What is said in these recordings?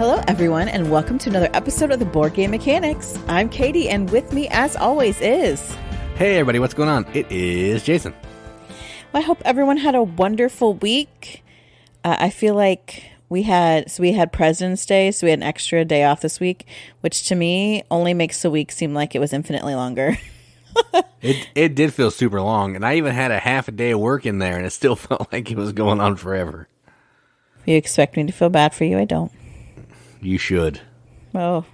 Hello, everyone, and welcome to another episode of the Board Game Mechanics. I'm Katie, and with me, as always, is... Hey, everybody, what's going on? It is Jason. Well, I hope everyone had a wonderful week. I feel like we had President's Day, so we had an extra day off this week, which to me only makes the week seem like it was infinitely longer. It did feel super long, and I even had a half a day of work in there, and it still felt like it was going on forever. You expect me to feel bad for you? I don't. You should. Oh,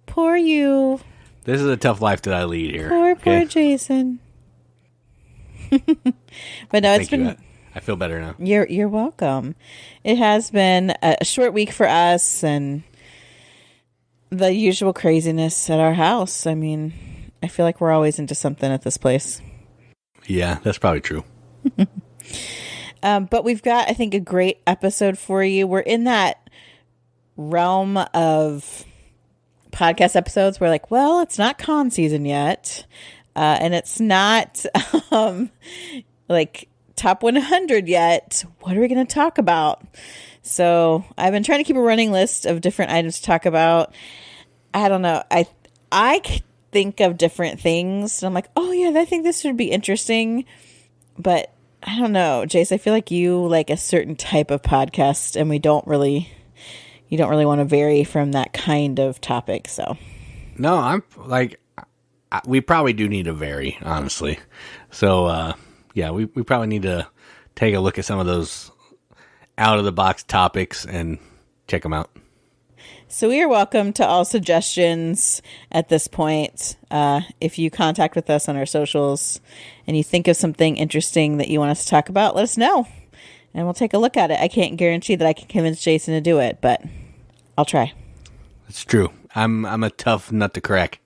poor you. This is a tough life that I lead here. Poor Jason. But no, it's been... I feel better now. You're welcome. It has been a short week for us and the usual craziness at our house. I mean, I feel like we're always into something at this place. Yeah, that's probably true. But we've got, I think, a great episode for you. We're in that realm of podcast episodes where, like, well, it's not con season yet. And it's not like top 100 yet. What are we going to talk about? So I've been trying to keep a running list of different items to talk about. I don't know. I think of different things. And I'm like, oh yeah, I think this would be interesting. But I don't know, Jace, I feel like you like a certain type of podcast and you don't really want to vary from that kind of topic. So no, I'm like, we probably do need to vary, honestly. So, yeah, we probably need to take a look at some of those out-of-the-box topics and check them out. So we are welcome to all suggestions at this point. If you contact with us on our socials and you think of something interesting that you want us to talk about, let us know, and we'll take a look at it. I can't guarantee that I can convince Jason to do it, but I'll try. It's true. I'm a tough nut to crack.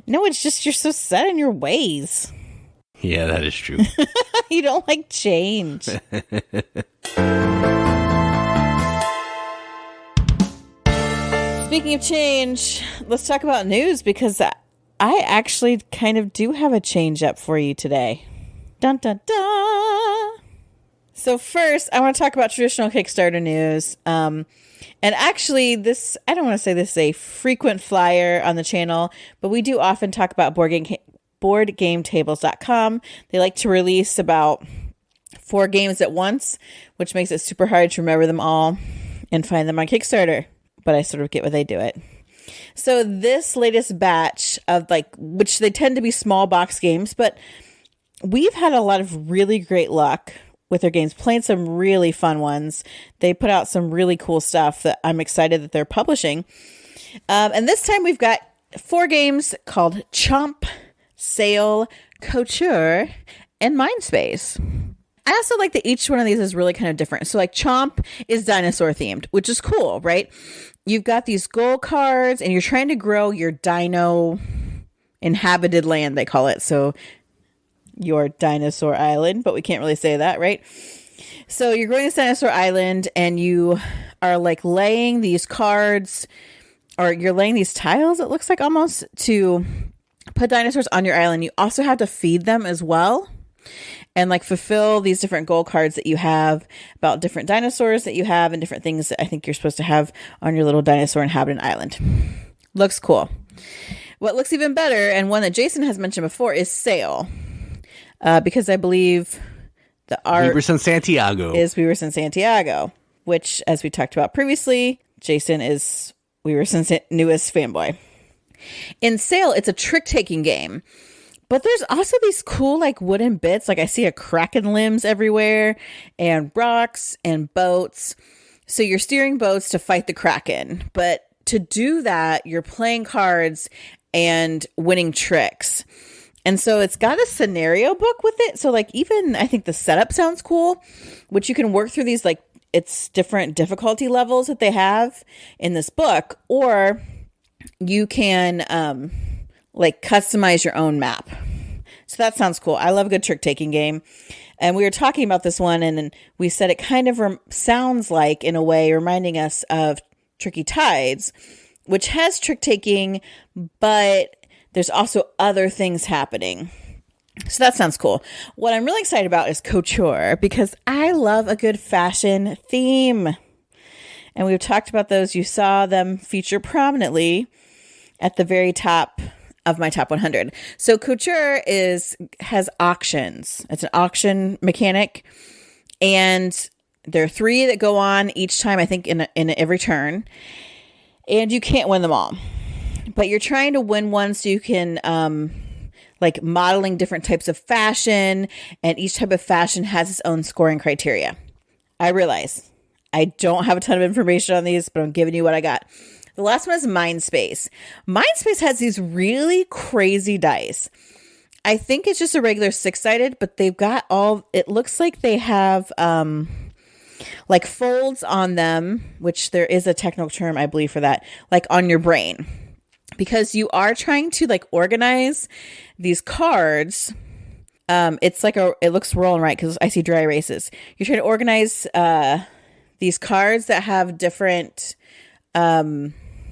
No, it's just you're so set in your ways. Yeah, that is true. You don't like change. Speaking of change, let's talk about news, because I actually kind of do have a change up for you today. Dun, dun, dun. So first, I want to talk about traditional Kickstarter news. And actually, I don't want to say this is a frequent flyer on the channel, but we do often talk about BoardGameTables.com. They like to release about 4 games at once, which makes it super hard to remember them all and find them on Kickstarter. But I sort of get why they do it. So this latest batch of which they tend to be small box games, but we've had a lot of really great luck with their games, playing some really fun ones. They put out some really cool stuff that I'm excited that they're publishing. And this time we've got 4 games called Chomp, Sail, Couture, and Mindspace. I also like that each one of these is really kind of different. So like Chomp is dinosaur themed, which is cool, right? You've got these goal cards and you're trying to grow your dino inhabited land, they call it. So your dinosaur island, but we can't really say that, right? So you're growing this dinosaur island and you are like laying these cards, or you're laying these tiles, it looks like, almost, to put dinosaurs on your island. You also have to feed them as well and like fulfill these different goal cards that you have about different dinosaurs that you have and different things that I think you're supposed to have on your little dinosaur inhabited island. Looks cool. What looks even better, and one that Jason has mentioned before, is Sail. Because I believe the art We Were Sin Santiago, which, as we talked about previously, Jason is We Were Sin's newest fanboy. In Sail, it's a trick-taking game, but there's also these cool like wooden bits. Like I see a kraken limbs everywhere, and rocks and boats. So you're steering boats to fight the kraken, but to do that, you're playing cards and winning tricks. And so it's got a scenario book with it. So like even I think the setup sounds cool, which you can work through these, like it's different difficulty levels that they have in this book, or you can like customize your own map. So that sounds cool. I love a good trick taking game. And we were talking about this one and we said it kind of sounds like, in a way, reminding us of Tricky Tides, which has trick taking, but there's also other things happening. So that sounds cool. What I'm really excited about is Couture, because I love a good fashion theme. And we've talked about those. You saw them feature prominently at the very top of my top 100. So Couture has auctions. It's an auction mechanic. And there are 3 that go on each time, I think, in every turn. And you can't win them all. But you're trying to win one so you can, like modeling different types of fashion. And each type of fashion has its own scoring criteria. I realize I don't have a ton of information on these, but I'm giving you what I got. The last one is Mindspace. Mindspace has these really crazy dice. I think it's just a regular 6-sided, but they've got it looks like they have like folds on them, which there is a technical term, I believe, for that, like on your brain. Because you are trying to like organize these cards. It's like it looks rolling right because I see dry erases. You're trying to organize these cards that have different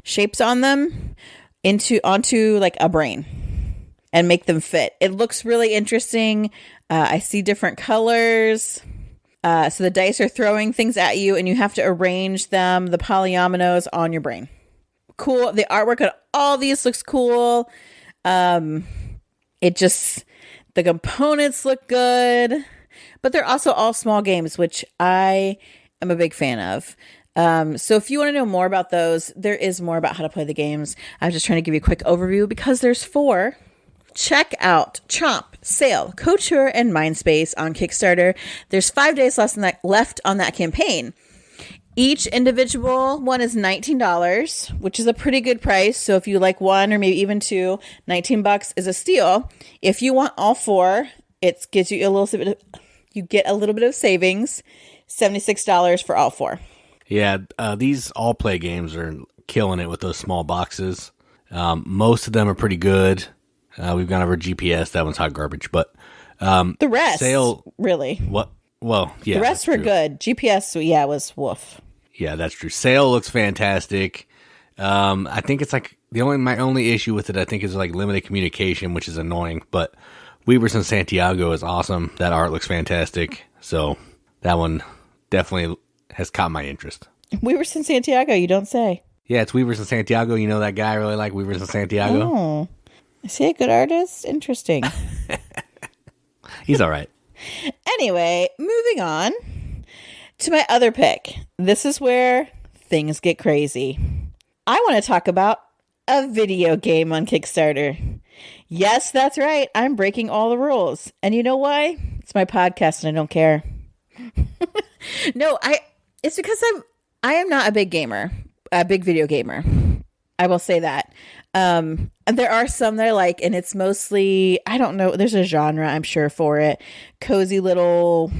shapes on them onto like a brain and make them fit. It looks really interesting. I see different colors. So the dice are throwing things at you and you have to arrange them, the polyominoes on your brain. Cool. The artwork on all these looks cool. The components look good, but they're also all small games, which I am a big fan of. So if you want to know more about those, there is more about how to play the games. I was just trying to give you a quick overview because there's 4. Check out Chomp, Sail, Couture, and Mindspace on Kickstarter. There's 5 days left on that campaign. Each individual one is $19, which is a pretty good price. So if you like 1 or maybe even 2, $19 is a steal. If you want all 4, it gives you you get a little bit of savings, $76 for all 4. Yeah, these all play games are killing it with those small boxes. Most of them are pretty good. We've gone over GPS. That one's hot garbage, but the rest, really. What? Well, yeah, the rest were true. Good. GPS, yeah, was woof. Yeah, that's true. Sail looks fantastic. I think it's like my only issue with it, I think, is like limited communication, which is annoying. But Weavers in Santiago is awesome. That art looks fantastic. So that one definitely has caught my interest. Weavers in Santiago, you don't say. Yeah, it's Weavers in Santiago. You know that guy I really like, Weavers in Santiago. Oh, is he a good artist? Interesting. He's all right. Anyway, moving on to my other pick. This is where things get crazy. I want to talk about a video game on Kickstarter. Yes, that's right. I'm breaking all the rules. And you know why? It's my podcast and I don't care. It's because I am not a big video gamer. I will say that. And there are some that I like, and it's mostly, I don't know, there's a genre, I'm sure, for it. Cozy little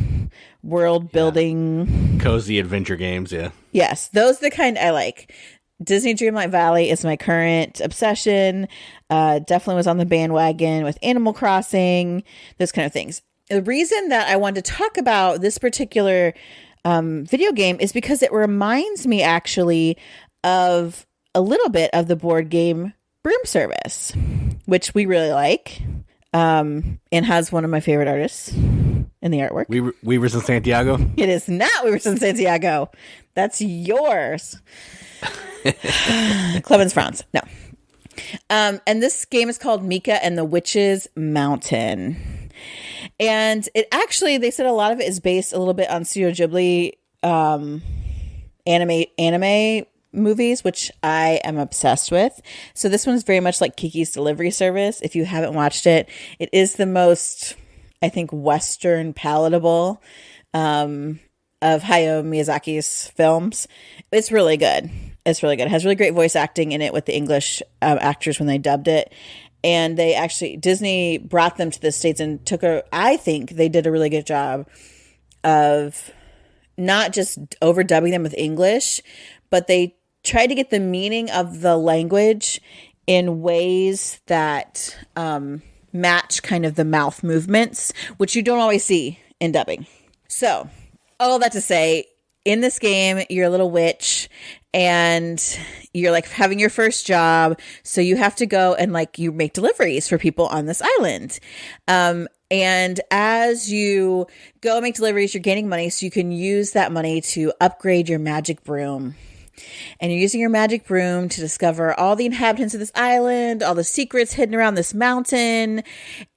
world building. Yeah. Cozy adventure games, yeah. Yes, those are the kind I like. Disney Dreamlight Valley is my current obsession. Definitely was on the bandwagon with Animal Crossing, those kind of things. The reason that I wanted to talk about this particular video game is because it reminds me actually of a little bit of the board game Broom Service, which we really like, and has one of my favorite artists in the artwork. Weavers in Santiago? It is not Weavers in Santiago. That's yours. Clemens Franz. No. And this game is called Mika and the Witch's Mountain. And it actually, they said a lot of it is based a little bit on Studio Ghibli anime movies, which I am obsessed with. So this one's very much like Kiki's Delivery Service. If you haven't watched it, it is the most, I think, Western palatable of Hayao Miyazaki's films. It's really good. It's really good. It has really great voice acting in it with the English actors when they dubbed it. And they actually, Disney brought them to the States and I think they did a really good job of not just overdubbing them with English, but they tried to get the meaning of the language in ways that match kind of the mouth movements, which you don't always see in dubbing. So, all that to say, in this game, you're a little witch and you're like having your first job. So you have to go and like you make deliveries for people on this island. And as you go make deliveries, you're gaining money, so you can use that money to upgrade your magic broom. And you're using your magic broom to discover all the inhabitants of this island, all the secrets hidden around this mountain.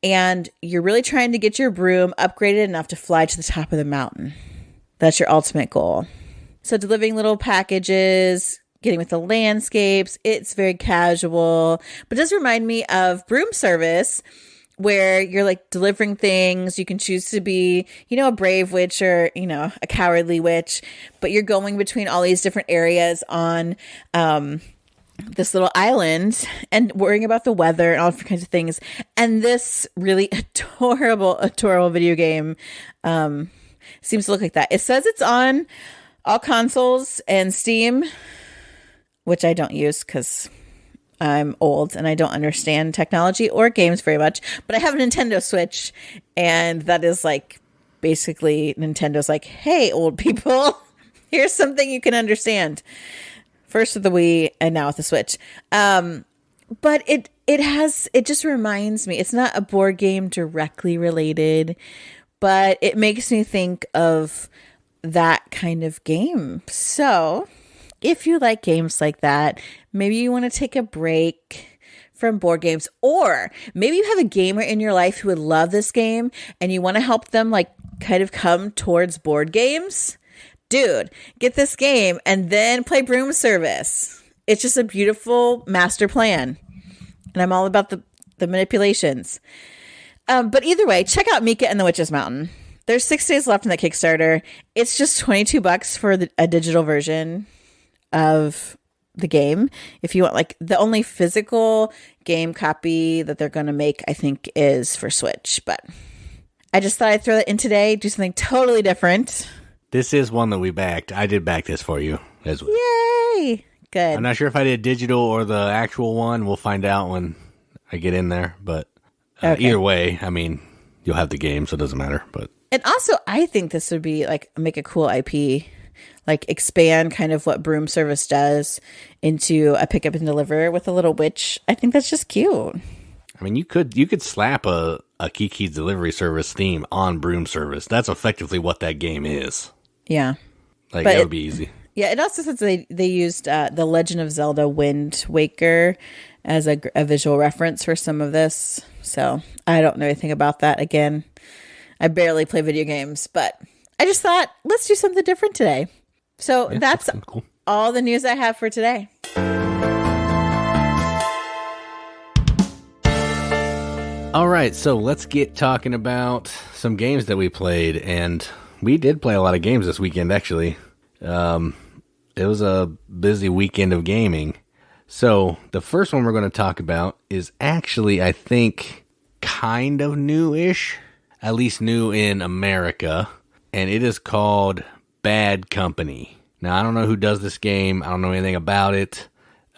And you're really trying to get your broom upgraded enough to fly to the top of the mountain. That's your ultimate goal. So delivering little packages, getting with the landscapes, it's very casual, but it does remind me of Broom Service, where you're like delivering things. You can choose to be, a brave witch or, a cowardly witch, but you're going between all these different areas on this little island and worrying about the weather and all different kinds of things. And this really adorable video game seems to look like that. It says it's on all consoles and Steam, which I don't use because I'm old and I don't understand technology or games very much, but I have a Nintendo Switch, and that is like basically Nintendo's like, hey, old people, here's something you can understand. First with the Wii and now with the Switch. But it just reminds me, it's not a board game directly related, but it makes me think of that kind of game. So if you like games like that, maybe you want to take a break from board games, or maybe you have a gamer in your life who would love this game and you want to help them like kind of come towards board games. Dude, get this game and then play Broom Service. It's just a beautiful master plan. And I'm all about the manipulations. But either way, check out Mika and the Witch's Mountain. There's 6 days left in the Kickstarter. It's just $22 for a digital version of the game. If you want, like, the only physical game copy that they're going to make, I think, is for Switch. But I just thought I'd throw that in today, do something totally different. This is one that we backed. I did back this for you as well. Yay! Good. I'm not sure if I did digital or the actual one. We'll find out when I get in there. But okay. Either way, I mean, you'll have the game, so it doesn't matter. But and also, I think this would be like make a cool IP. Like expand kind of what Broom Service does into a pick up and deliver with a little witch. I think that's just cute. I mean, you could slap a Kiki's Delivery Service theme on Broom Service. That's effectively what that game is. Yeah. Like, that would be easy. Yeah, it also says they used The Legend of Zelda Wind Waker as a visual reference for some of this. So I don't know anything about that. Again, I barely play video games, but I just thought, let's do something different today. So that's cool. All the news I have for today. All right, so let's get talking about some games that we played. And we did play a lot of games this weekend, actually. It was a busy weekend of gaming. So the first one we're going to talk about is actually, I think, kind of new-ish. At least new in America. And it is called Bad Company. Now, I don't know who does this game. I don't know anything about it.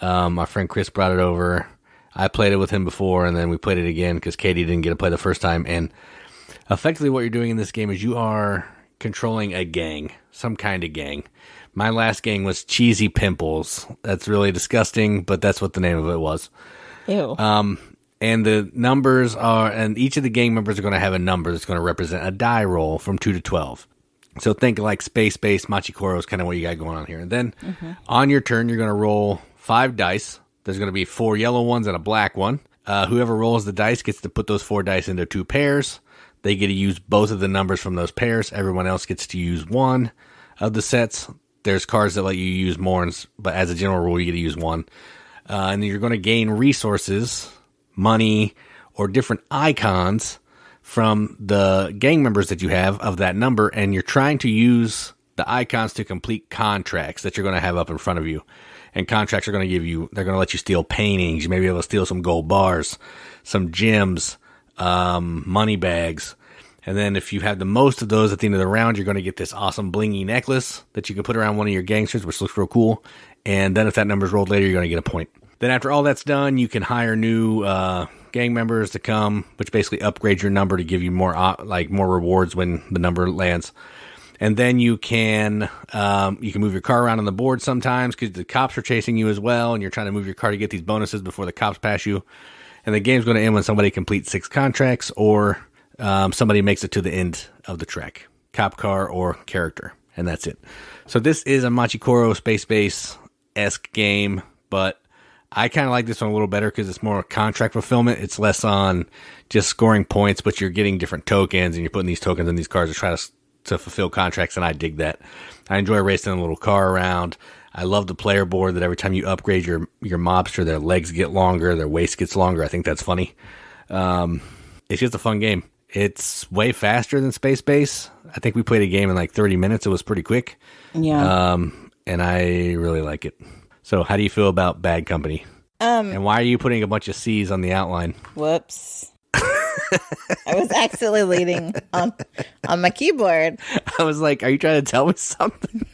My friend Chris brought it over. I played it with him before, and then we played it again because Katie didn't get to play the first time. And effectively what you're doing in this game is you are controlling a gang, some kind of gang. My last gang was Cheesy Pimples. That's really disgusting, but that's what the name of it was. Ew. And the numbers are, and each of the gang members are going to have a number that's going to represent a die roll from 2 to 12. So think like space-based Machikoro is kind of what you got going on here. And then on your turn, you're going to roll 5 dice. There's going to be 4 yellow ones and a black one. Whoever rolls the dice gets to put those 4 dice into 2 pairs. They get to use both of the numbers from those pairs. Everyone else gets to use one of the sets. There's cards that let you use more, but as a general rule, you get to use one. And then you're going to gain resources, money, or different icons from the gang members that you have of that number, and you're trying to use the icons to complete contracts that you're going to have up in front of you. And contracts are going to give you, they're going to let you steal paintings. You may be able to steal some gold bars, some gems, money bags. And then if you have the most of those at the end of the round, you're going to get this awesome blingy necklace that you can put around one of your gangsters, which looks real cool. And then if that number's rolled later, you're going to get a point. Then after all that's done, you can hire new gang members to come, which basically upgrades your number to give you more rewards when the number lands. And then you can move your car around on the board sometimes because the cops are chasing you as well, and you're trying to move your car to get these bonuses before the cops pass you. And the game's going to end when somebody completes 6 contracts or somebody makes it to the end of the track, cop car or character, and that's it. So this is a Machikoro space base-esque game, but I kind of like this one a little better because it's more contract fulfillment. It's less on just scoring points, but you're getting different tokens, and you're putting these tokens in these cards to try to fulfill contracts, and I dig that. I enjoy racing a little car around. I love the player board that every time you upgrade your mobster, their legs get longer, their waist gets longer. I think that's funny. It's just a fun game. It's way faster than Space Base. I think we played a game in like 30 minutes. It was pretty quick. Yeah. And I really like it. So how do you feel about Bad Company? And why are you putting a bunch of C's on the outline? Whoops. I was accidentally leaning on my keyboard. I was like, are you trying to tell me something?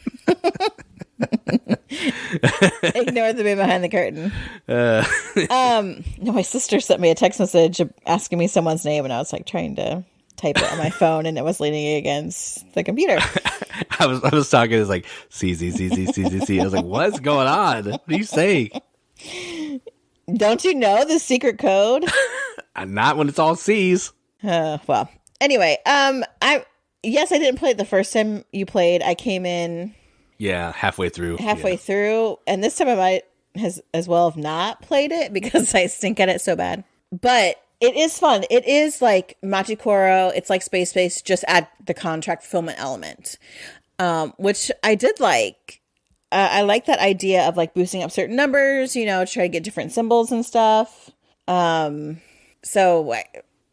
Ignore the man behind the curtain. No, my sister sent me a text message asking me someone's name, and I was like trying to type it on my phone, and it was leaning against the computer. I was talking, it's like C Z Z Z Z Z Z. I was like, what's going on? What are you saying? Don't you know the secret code? Not when it's all C's. Well, anyway, I didn't play it the first time you played. I came in. Yeah, halfway through, and this time I might as well have not played it because I stink at it so bad. But it is fun. It is like Machikoro. It's like Space Base, just add the contract fulfillment element, which I did like. I like that idea of like boosting up certain numbers, try to get different symbols and stuff. So,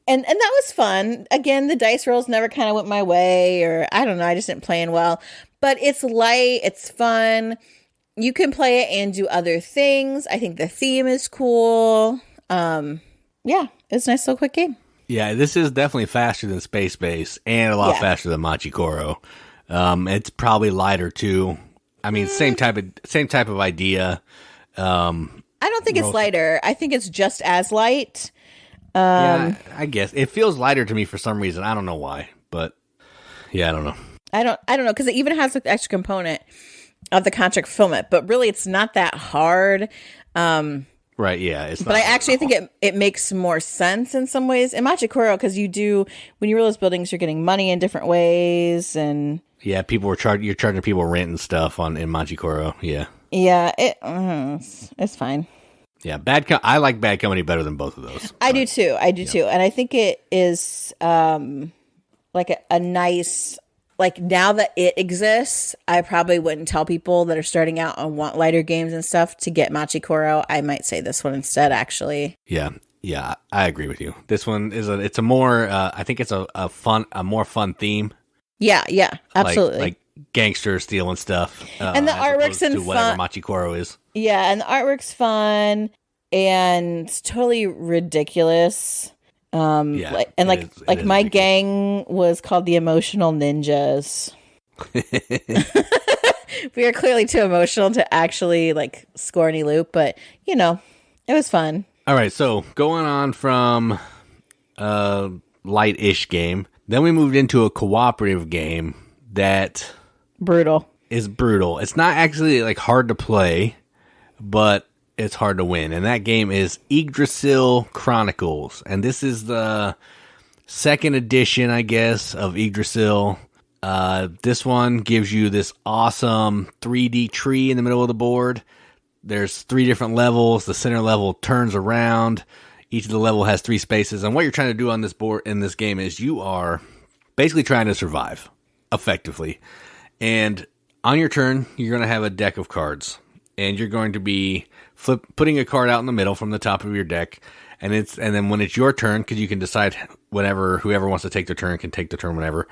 and that was fun. Again, the dice rolls never kind of went my way, or I don't know, I just didn't play in well. But it's light, it's fun. You can play it and do other things. I think the theme is cool. Yeah, it's a nice little quick game. Yeah, this is definitely faster than Space Base and a lot faster than Machikoro. It's probably lighter too. I mean, same type of idea. I don't think it's lighter. I think it's just as light. Yeah, I guess it feels lighter to me for some reason. I don't know why, but yeah, I don't know. I don't know, because it even has an extra component of the contract fulfillment, but really it's not that hard. Right, yeah. But I actually think it makes more sense in some ways in Machikoro, because when you roll those buildings, you're getting money in different ways, and yeah, you're charging people rent and stuff in Machikoro. Yeah. Yeah, it's fine. Yeah, I like Bad Company better than both of those. I do too, and I think it is like a nice. Like, now that it exists, I probably wouldn't tell people that are starting out and want lighter games and stuff to get Machikoro. I might say this one instead, actually. Yeah, I agree with you. This one it's a more, I think it's a more fun theme. Yeah, absolutely. Like gangster stealing stuff. And the artwork's fun. Whatever Machikoro is. Yeah, and the artwork's fun and totally ridiculous. My gang was called the Emotional Ninjas. We are clearly too emotional to actually score any loot, but it was fun. All right, so going on from a light-ish game, then we moved into a cooperative game that is brutal. It's not actually hard to play, but it's hard to win, and that game is Yggdrasil Chronicles, and this is the second edition, I guess, of Yggdrasil. This one gives you this awesome 3D tree in the middle of the board. There's 3 different levels. The center level turns around. Each of the level has 3 spaces, and what you're trying to do on this board in this game is you are basically trying to survive effectively. And on your turn, you're going to have a deck of cards, and you're going to be putting a card out in the middle from the top of your deck, and then when it's your turn, because you can decide whoever wants to take their turn can take the turn whenever,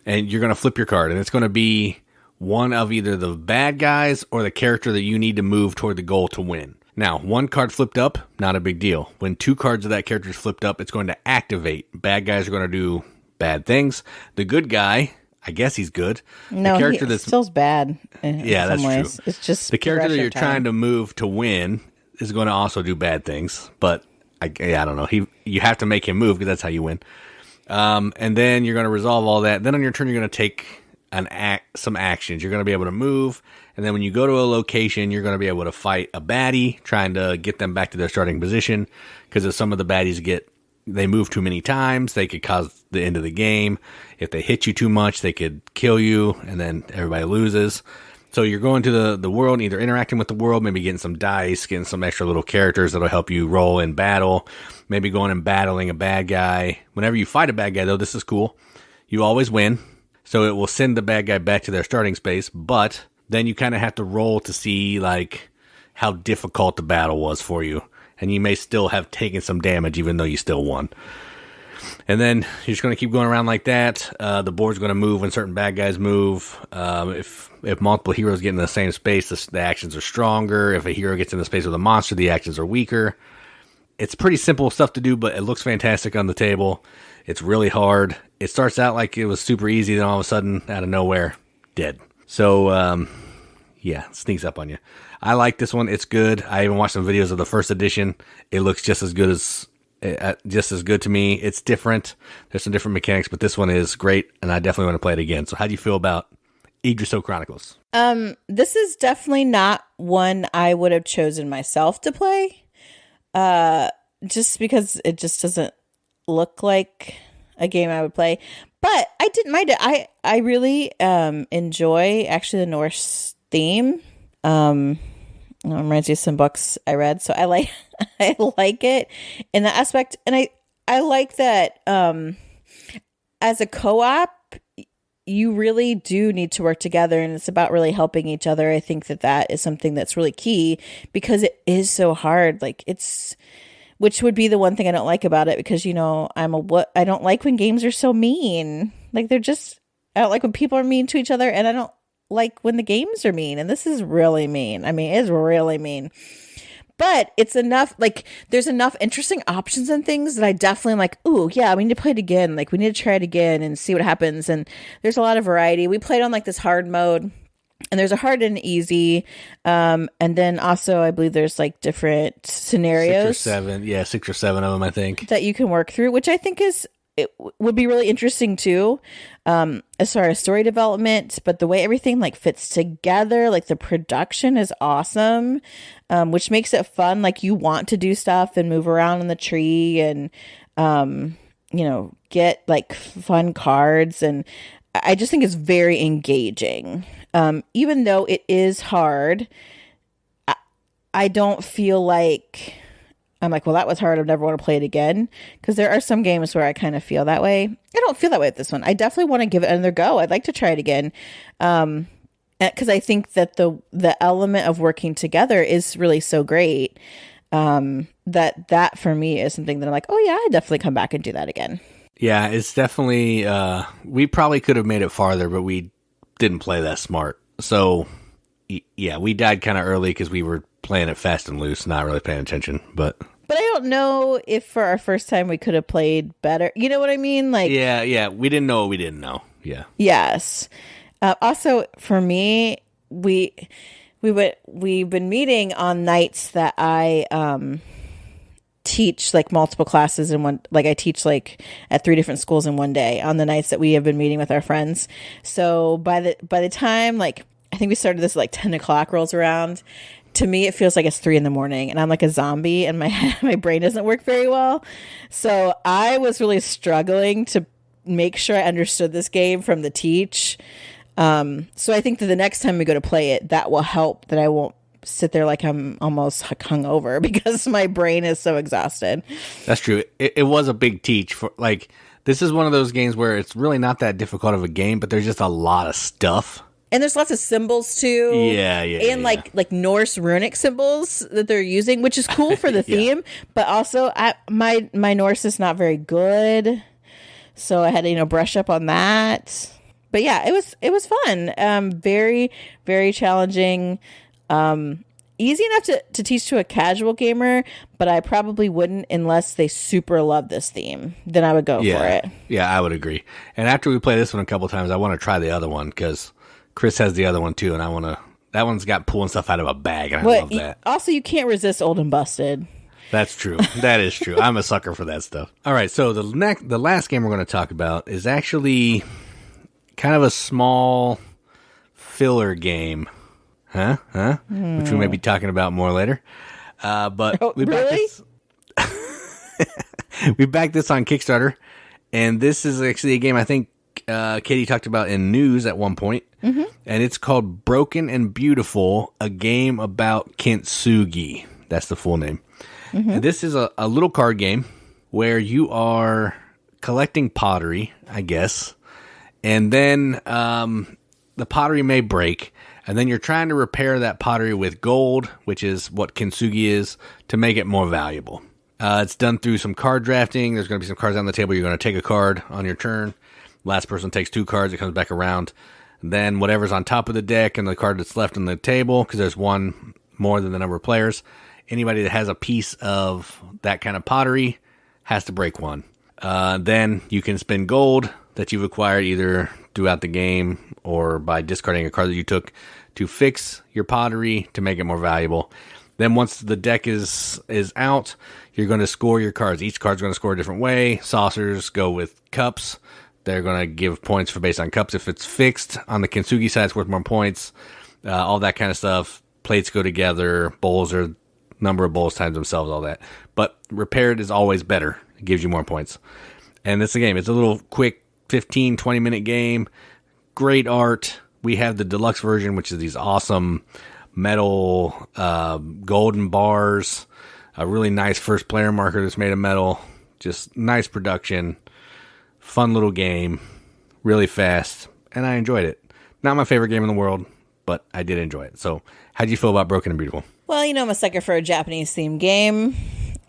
and you're going to flip your card, and it's going to be one of either the bad guys or the character that you need to move toward the goal to win. Now, 1 card flipped up, not a big deal. When 2 cards of that character is flipped up, it's going to activate. Bad guys are going to do bad things. The good guy, I guess he's good. No, the character he still's bad. Yeah, that's ways. True. It's just the character that you're trying to move to win is going to also do bad things. But I don't know. You have to make him move because that's how you win. And then you're going to resolve all that. Then on your turn, you're going to take some actions. You're going to be able to move, and then when you go to a location, you're going to be able to fight a baddie, trying to get them back to their starting position. Because if some of the baddies get they move too many times, they could cause the end of the game. If they hit you too much, they could kill you, and then everybody loses. So you're going to the world, either interacting with the world, maybe getting some dice, getting some extra little characters that'll help you roll in battle, maybe going and battling a bad guy. Whenever you fight a bad guy, though, this is cool. You always win. So it will send the bad guy back to their starting space, but then you kind of have to roll to see, like, how difficult the battle was for you. And you may still have taken some damage even though you still won. And then you're just going to keep going around like that. The board's going to move when certain bad guys move. If multiple heroes get in the same space, the actions are stronger. If a hero gets in the space with a monster, the actions are weaker. It's pretty simple stuff to do, but it looks fantastic on the table. It's really hard. It starts out like it was super easy, then all of a sudden, out of nowhere, dead. So, yeah, it sneaks up on you. I like this one. It's good. I even watched some videos of the first edition. It looks just as good to me. It's different. There's some different mechanics, but this one is great, and I definitely want to play it again. So how do you feel about Yggdrasil Chronicles? This is definitely not one I would have chosen myself to play. Just because it just doesn't look like a game I would play. But I didn't mind it. I really enjoy actually the Norse theme. It reminds me of some books I read, so I like it in that aspect, and I like that as a co-op, you really do need to work together, and it's about really helping each other. I think that is something that's really key because it is so hard. Like which would be the one thing I don't like about it, because I don't like when games are so mean. Like I don't like when people are mean to each other, and I don't like when the games are mean, and this is really mean. I mean, it's really mean, but it's enough. Like, there's enough interesting options and things that I definitely am like, ooh, yeah, we need to play it again. Like, we need to try it again and see what happens. And there's a lot of variety. We played on like this hard mode, and there's a hard and easy. And then also, I believe there's like different scenarios. 6 or 7 of them, I think, that you can work through, which I think it would be really interesting too, as far as story development, but the way everything like fits together, like the production is awesome, which makes it fun. Like, you want to do stuff and move around in the tree and, get like fun cards. And I just think it's very engaging. Even though it is hard, I don't feel like I'm like, well, that was hard. I never want to play it again. Because there are some games where I kind of feel that way. I don't feel that way with this one. I definitely want to give it another go. I'd like to try it again. Because I think that the element of working together is really so great. That for me is something that I'm like, oh yeah, I'd definitely come back and do that again. Yeah, it's definitely, we probably could have made it farther, but we didn't play that smart. So, yeah, we died kind of early because we were playing it fast and loose, not really paying attention. But I don't know if for our first time we could have played better. You know what I mean? Like, yeah, we didn't know what we didn't know. Yeah. Yes. Also, for me, we've been meeting on nights that I teach like multiple classes in one. Like, I teach like at 3 different schools in one day on the nights that we have been meeting with our friends. So by the time, like, I think we started this at like 10 o'clock rolls around, to me it feels like it's 3 a.m, and I'm like a zombie, and my brain doesn't work very well. So I was really struggling to make sure I understood this game from the teach. So I think that the next time we go to play it, that will help, that I won't sit there like I'm almost hungover because my brain is so exhausted. That's true. It was a big teach. For like, this is one of those games where it's really not that difficult of a game, but there's just a lot of stuff. And there's lots of symbols too. Yeah. And like Norse runic symbols that they're using, which is cool for the theme. But also, my Norse is not very good, so I had to brush up on that. But yeah, it was fun. Very, very challenging. Easy enough to teach to a casual gamer, but I probably wouldn't unless they super love this theme. Then I would go for it. Yeah, I would agree. And after we play this one a couple times, I want to try the other one because Chris has the other one too, and I want to. That one's got pulling stuff out of a bag, and I love that. Also, you can't resist Old and Busted. That's true. That is true. I'm a sucker for that stuff. All right, so the last game we're going to talk about is actually kind of a small filler game. Which we may be talking about more later. But we really? We backed this on Kickstarter, and this is actually a game I think Katie talked about in news at one point, and it's called Broken and Beautiful, a game about kintsugi. That's the full name. And this is a little card game where you are collecting pottery, I guess, and then the pottery may break, and then you're trying to repair that pottery with gold, which is what kintsugi is, to make it more valuable. It's done through some card drafting. There's going to be some cards on the table. You're going to take a card on your turn. Last person takes 2 cards. It comes back around. Then whatever's on top of the deck and the card that's left on the table, because there's one more than the number of players, anybody that has a piece of that kind of pottery has to break one. Then you can spend gold that you've acquired either throughout the game or by discarding a card that you took to fix your pottery to make it more valuable. Then once the deck is out, you're going to score your cards. Each card's going to score a different way. Saucers go with cups. They're going to give points for based on cups. If it's fixed on the kintsugi side, it's worth more points. All that kind of stuff. Plates go together. Bowls are number of bowls times themselves, all that. But repaired is always better. It gives you more points. And it's a game. It's a little quick 15, 20-minute game. Great art. We have the deluxe version, which is these awesome metal golden bars. A really nice first player marker that's made of metal. Just nice production. Fun little game. Really fast. And I enjoyed it. Not my favorite game in the world, but I did enjoy it. So how do you feel about Broken and Beautiful? Well, you know, I'm a sucker for a Japanese themed game.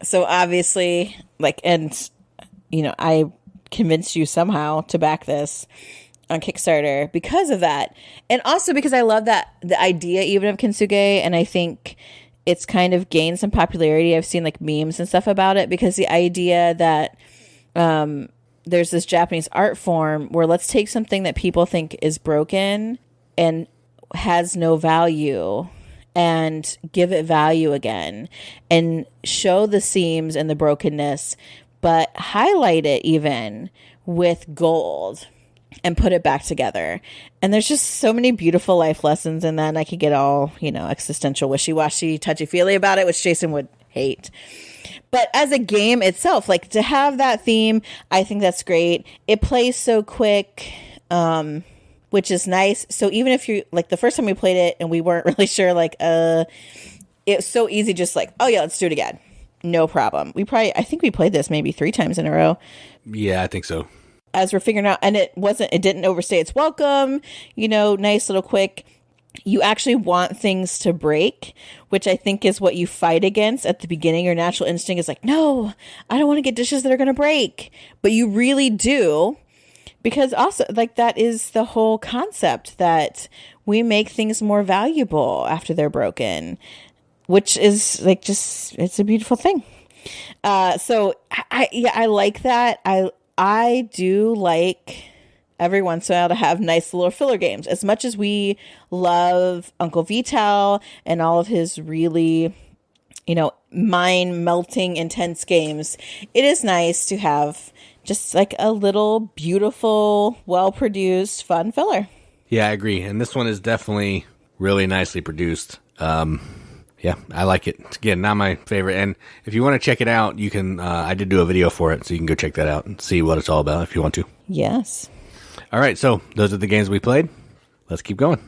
So obviously, I convinced you somehow to back this on Kickstarter because of that. And also because I love the idea even of kintsugi, and I think it's kind of gained some popularity. I've seen like memes and stuff about it because the idea that there's this Japanese art form where let's take something that people think is broken and has no value and give it value again and show the seams and the brokenness, but highlight it even with gold and put it back together. And there's just so many beautiful life lessons in that. And I could get all, existential, wishy-washy, touchy-feely about it, which Jason would hate. But as a game itself, like to have that theme, I think that's great. It plays so quick, which is nice. So even if you like the first time we played it and we weren't really sure, it's so easy, just like, oh yeah, let's do it again. No problem. I think we played this maybe 3 times in a row. Yeah, I think so. As we're figuring out, and it didn't overstay its welcome, nice little quick. You actually want things to break, which I think is what you fight against at the beginning. Your natural instinct is like, no, I don't want to get dishes that are going to break. But you really do. Because also, that is the whole concept that we make things more valuable after they're broken, which is it's a beautiful thing. So I like that. I do like every once in a while to have nice little filler games. As much as we love Uncle Vital and all of his really, mind-melting, intense games, it is nice to have just like a little beautiful, well-produced, fun filler. Yeah, I agree. And this one is definitely really nicely produced. Yeah, I like it. It's, again, not my favorite. And if you want to check it out, you can, I did do a video for it, so you can go check that out and see what it's all about if you want to. Yes. All right, so those are the games we played. Let's keep going.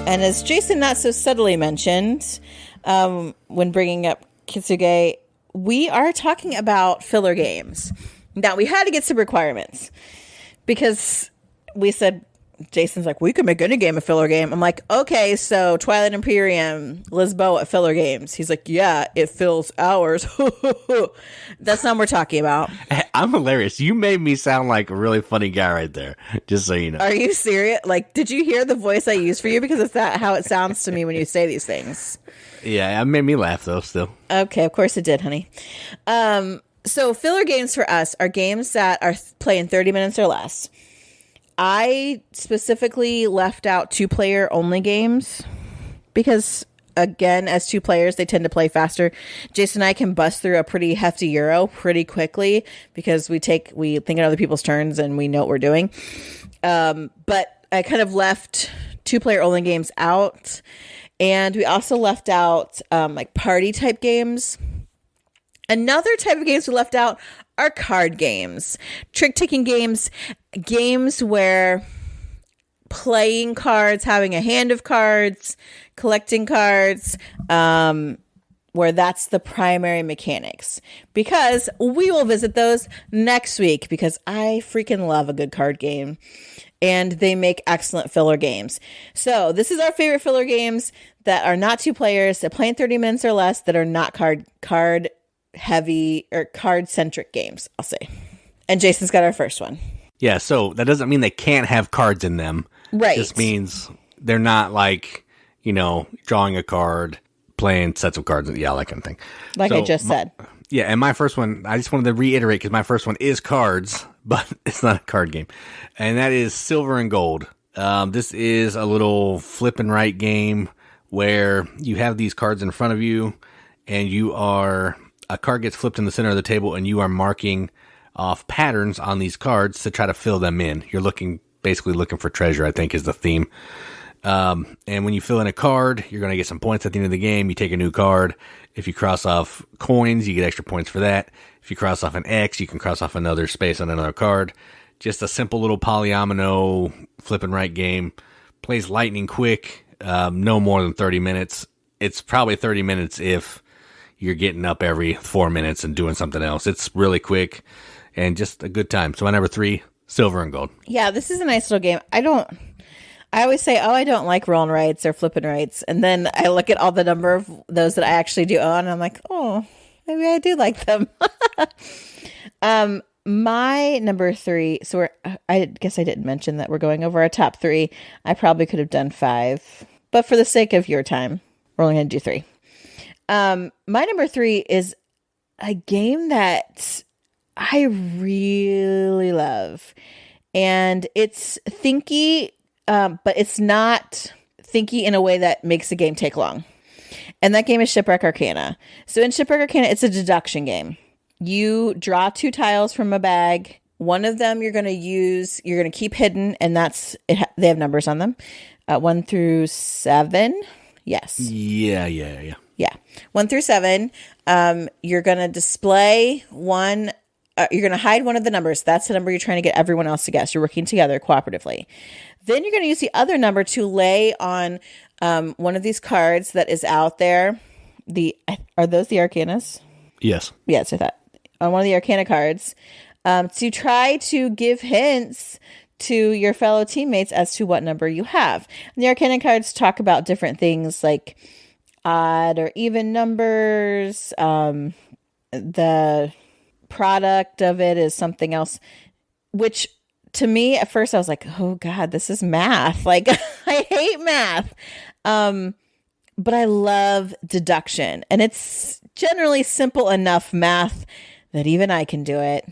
And as Jason not so subtly mentioned, when bringing up Kintsugi, we are talking about filler games. Now, we had to get some requirements because we said, Jason's like, we could make any game a filler game. I'm like, okay, so Twilight Imperium, Lisboa, filler games. He's like, yeah, it fills hours. That's not what we're talking about. I'm hilarious. You made me sound like a really funny guy right there, just so you know. Are you serious? Did you hear the voice I used for you? Because it's that how it sounds to me when you say these things. Yeah, it made me laugh, though, still. Okay, of course it did, honey. So filler games for us are games that are playing 30 minutes or less. I specifically left out 2-player only games because, again, as 2 players, they tend to play faster. Jason and I can bust through a pretty hefty Euro pretty quickly because we think of other people's turns and we know what we're doing. But I kind of left 2-player only games out. And we also left out like party type games. Another type of games we left out are card games, trick-taking games, games where playing cards, having a hand of cards, collecting cards, where that's the primary mechanics. Because we will visit those next week because I freaking love a good card game. And they make excellent filler games. So this is our favorite filler games that are not 2 players, that play in 30 minutes or less, that are not card heavy or card centric games, I'll say. And Jason's got our first one. Yeah, so that doesn't mean they can't have cards in them. Right. It just means they're not like, drawing a card, playing sets of cards, yeah, that kind of thing. Like I just said. Yeah, and my first one, I just wanted to reiterate because my first one is cards, but it's not a card game. And that is Silver and Gold. This is a little flip and right game where you have these cards in front of you and a card gets flipped in the center of the table and you are marking off patterns on these cards to try to fill them in. You're basically looking for treasure, I think is the theme. And when you fill in a card, you're going to get some points at the end of the game. You take a new card. If you cross off coins, you get extra points for that. If you cross off an X, you can cross off another space on another card. Just a simple little polyomino flip and right game. Plays lightning quick, no more than 30 minutes. It's probably 30 minutes if you're getting up every 4 minutes and doing something else. It's really quick and just a good time. So my number 3, Silver and Gold. Yeah, this is a nice little game. I always say, I don't like roll and rights or flipping rights. And then I look at all the number of those that I actually do own. And I'm like, oh, maybe I do like them. My number 3. So I guess I didn't mention that we're going over our top 3. I probably could have done 5. But for the sake of your time, we're only going to do 3. My number 3 is a game that I really love. And it's thinky, but it's not thinky in a way that makes the game take long. And that game is Shipwreck Arcana. So in Shipwreck Arcana, it's a deduction game. You draw 2 tiles from a bag. One of them you're going to keep hidden, and they have numbers on them. 1 through 7. Yes. Yeah. 1 through 7. You're going to display one. You're going to hide one of the numbers. That's the number you're trying to get everyone else to guess. You're working together cooperatively. Then you're going to use the other number to lay on one of these cards that is out there. Are those the Arcanas? Yes. Yes, I thought. On one of the Arcana cards. To try to give hints to your fellow teammates as to what number you have. And the Arcana cards talk about different things like odd or even numbers. The product of it is something else, which to me at first I was like, oh God, this is math. Like I hate math. But I love deduction, and it's generally simple enough math that even I can do it.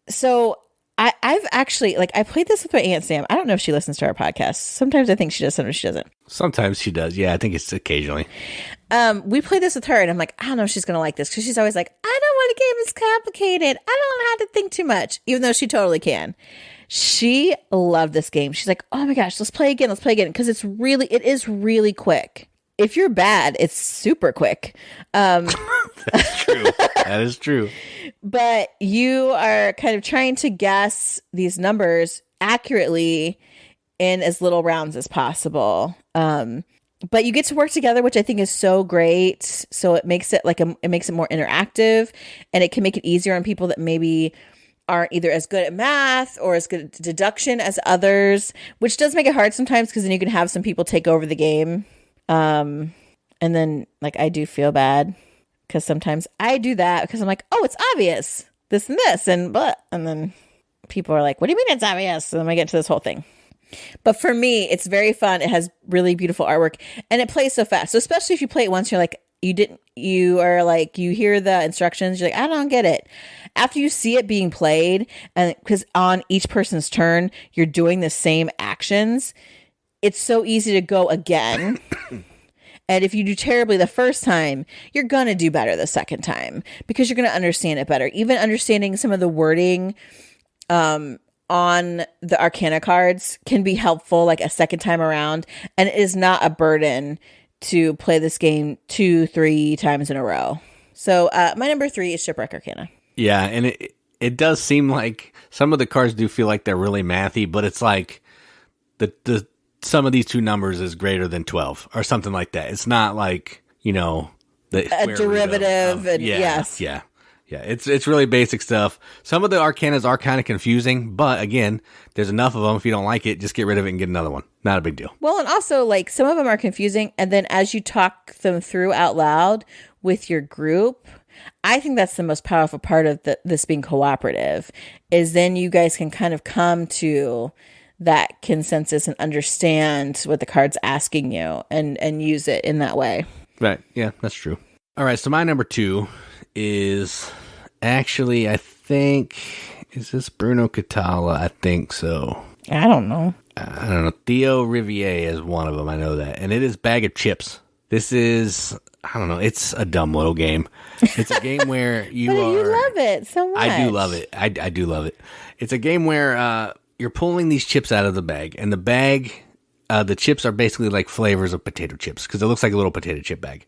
So I've actually, I played this with my Aunt Sam. I don't know if she listens to our podcast. Sometimes I think she does, sometimes she doesn't. Sometimes she does. Yeah, I think it's occasionally. We played this with her, and I'm like, I don't know if she's going to like this, because she's always like, I don't want a game that's complicated. I don't know how to think too much, even though she totally can. She loved this game. She's like, oh my gosh, let's play again. Because it is really quick. If you're bad, it's super quick. That's true. That is true. But you are kind of trying to guess these numbers accurately in as little rounds as possible. But you get to work together, which I think is so great. So it makes it it makes it more interactive, and it can make it easier on people that maybe aren't either as good at math or as good at deduction as others, which does make it hard sometimes, because then you can have some people take over the game. And then I do feel bad, because sometimes I do that because I'm like, oh, it's obvious, this and this, and then people are like, what do you mean it's obvious? And then I get to this whole thing. But for me, it's very fun. It has really beautiful artwork, and it plays so fast. So especially if you play it once, you're like, you hear the instructions, you're like, I don't get it. After you see it being played, and because on each person's turn, you're doing the same actions, it's so easy to go again. And if you do terribly the first time, you're going to do better the second time, because you're going to understand it better. Even understanding some of the wording on the Arcana cards can be helpful like a second time around, and it is not a burden to play this game 2-3 times in a row. So my number 3 is Shipwreck Arcana. Yeah, and it does seem like some of the cards do feel like they're really mathy, but it's like the sum of these two numbers is greater than 12 or something like that. It's not like, you know, a derivative. Yes. Yeah. It's really basic stuff. Some of the Arcanas are kind of confusing, but again, there's enough of them. If you don't like it, just get rid of it and get another one. Not a big deal. Well, and also like some of them are confusing, and then as you talk them through out loud with your group, I think that's the most powerful part of this being cooperative, is then you guys can kind of come to that consensus and understand what the card's asking you and use it in that way. Right. Yeah, that's true. All right. So my number 2 is actually, I think, is this Bruno Catala? I think so. I don't know. Theo Riviere is one of them. I know that. And it is Bag of Chips. This is, I don't know. It's a dumb little game. It's a game where you you love it so much. I do love it. I do love it. It's a game where you're pulling these chips out of the bag. And the bag, the chips are basically like flavors of potato chips because it looks like a little potato chip bag.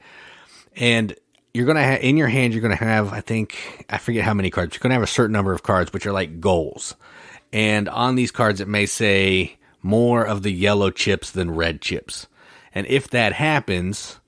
And you're going to have, in your hand, you're going to have, I forget how many cards. You're going to have a certain number of cards, which are like goals. And on these cards, it may say more of the yellow chips than red chips. And if that happens,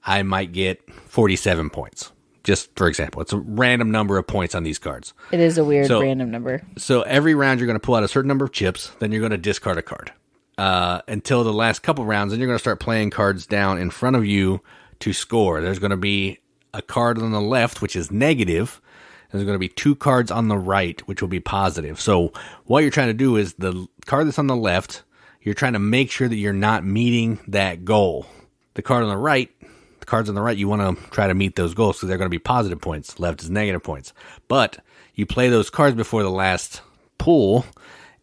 I might get 47 points. Just for example, it's a random number of points on these cards. It is a weird random number. So every round, you're going to pull out a certain number of chips. Then you're going to discard a card until the last couple rounds. Then you're going to start playing cards down in front of you to score. There's going to be a card on the left, which is negative. There's going to be 2 cards on the right, which will be positive. So what you're trying to do is the card that's on the left, you're trying to make sure that you're not meeting that goal. The cards on the right, you want to try to meet those goals because they're going to be positive points. Left is negative points. But you play those cards before the last pull,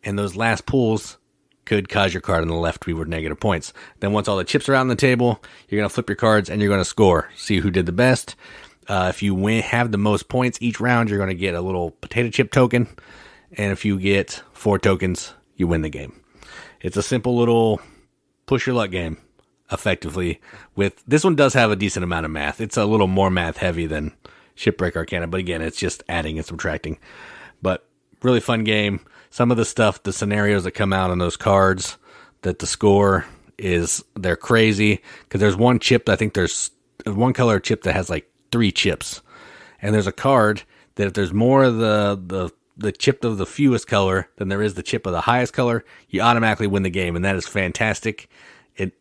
and those last pulls could cause your card on the left to be worth negative points. Then once all the chips are out on the table, you're going to flip your cards and you're going to score. See who did the best. If you have the most points each round, you're going to get a little potato chip token. And if you get 4 tokens, you win the game. It's a simple little push your luck game, effectively. With this one does have a decent amount of math. It's a little more math heavy than Shipwreck Arcana, but again, it's just adding and subtracting. But really fun game. Some of the stuff, the scenarios that come out on those cards, that the score is, they're crazy. Because there's one chip, I think there's one color chip that has like 3 chips. And there's a card that if there's more of the chip of the fewest color than there is the chip of the highest color, you automatically win the game. And that is fantastic. It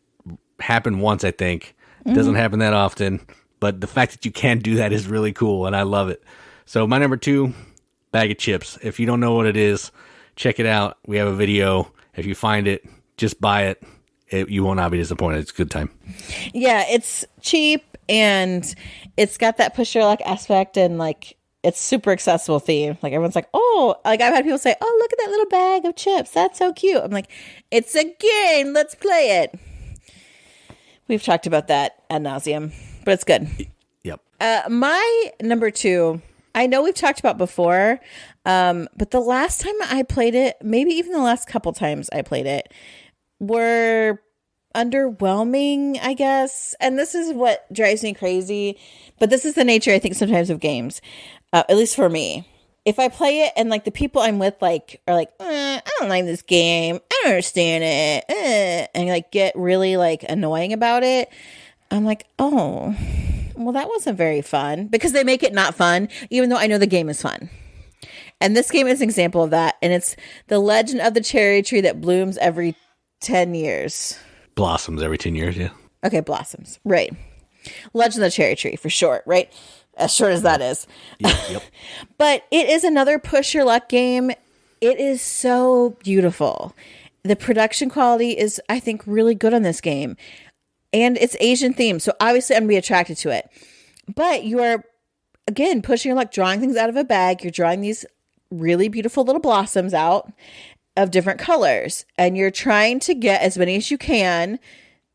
happened once, I think. It doesn't happen that often. But the fact that you can do that is really cool, and I love it. So my number 2, Bag of Chips. If you don't know what it is, check it out. We have a video. If you find it, just buy it. You will not be disappointed. It's a good time. Yeah, it's cheap, and it's got that push your luck aspect, and like it's super accessible theme. Like everyone's like, oh, like I've had people say, oh, look at that little bag of chips. That's so cute. I'm like, it's a game. Let's play it. We've talked about that ad nauseum, but it's good. Yep. My number 2, I know we've talked about before, but the last time I played it, maybe even the last couple times I played it, were underwhelming, I guess. And this is what drives me crazy. But this is the nature, I think, sometimes of games, at least for me. If I play it and like the people I'm with like are like, I don't like this game, I don't understand it, and like get really like annoying about it, I'm like, oh, well, that wasn't very fun, because they make it not fun, even though I know the game is fun. And this game is an example of that. And it's The Legend of the Cherry Tree that blooms every 10 years. Blossoms every 10 years, yeah. Okay, blossoms. Right. Legend of the Cherry Tree, for short, right? As short as that is. Yep. But it is another push your luck game. It is so beautiful. The production quality is, I think, really good on this game. And it's Asian themed, so obviously I'm going to be attracted to it. But you are, again, pushing your luck, drawing things out of a bag. You're drawing these really beautiful little blossoms out of different colors. And you're trying to get as many as you can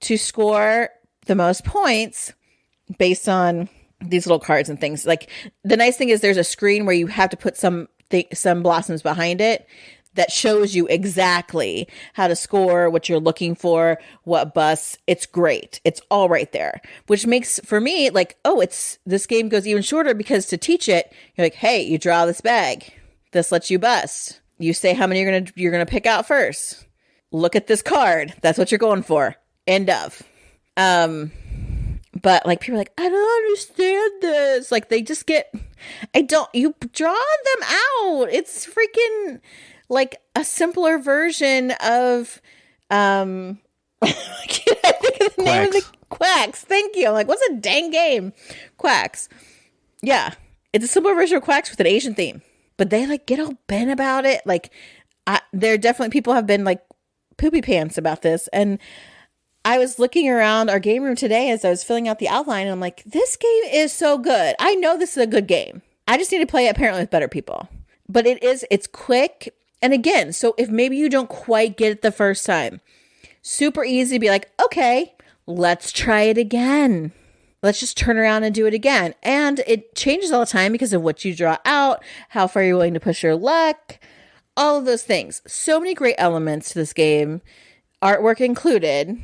to score the most points based on these little cards and things. Like, the nice thing is there's a screen where you have to put some blossoms behind it. that shows you exactly how to score, what you're looking for, what busts. It's great. It's all right there, which makes for me like, oh, this game goes even shorter because to teach it, you're like, hey, you draw this bag. This lets you bust. You say how many you're gonna pick out first. Look at this card. That's what you're going for. End of. But like people are like, I don't understand this. Like they just you draw them out. It's freaking like a simpler version of I can't think of the name of the Quacks. Thank you. I'm like, what's a dang game? Quacks. Yeah. It's a simpler version of Quacks with an Asian theme. But they like get all bent about it. Like there are definitely people have been like poopy pants about this. And I was looking around our game room today as I was filling out the outline, and I'm like, this game is so good. I know this is a good game. I just need to play it apparently with better people. But it's quick. And again, so if maybe you don't quite get it the first time, super easy to be like, okay, let's try it again. Let's just turn around and do it again. And it changes all the time because of what you draw out, how far you're willing to push your luck, all of those things. So many great elements to this game, artwork included.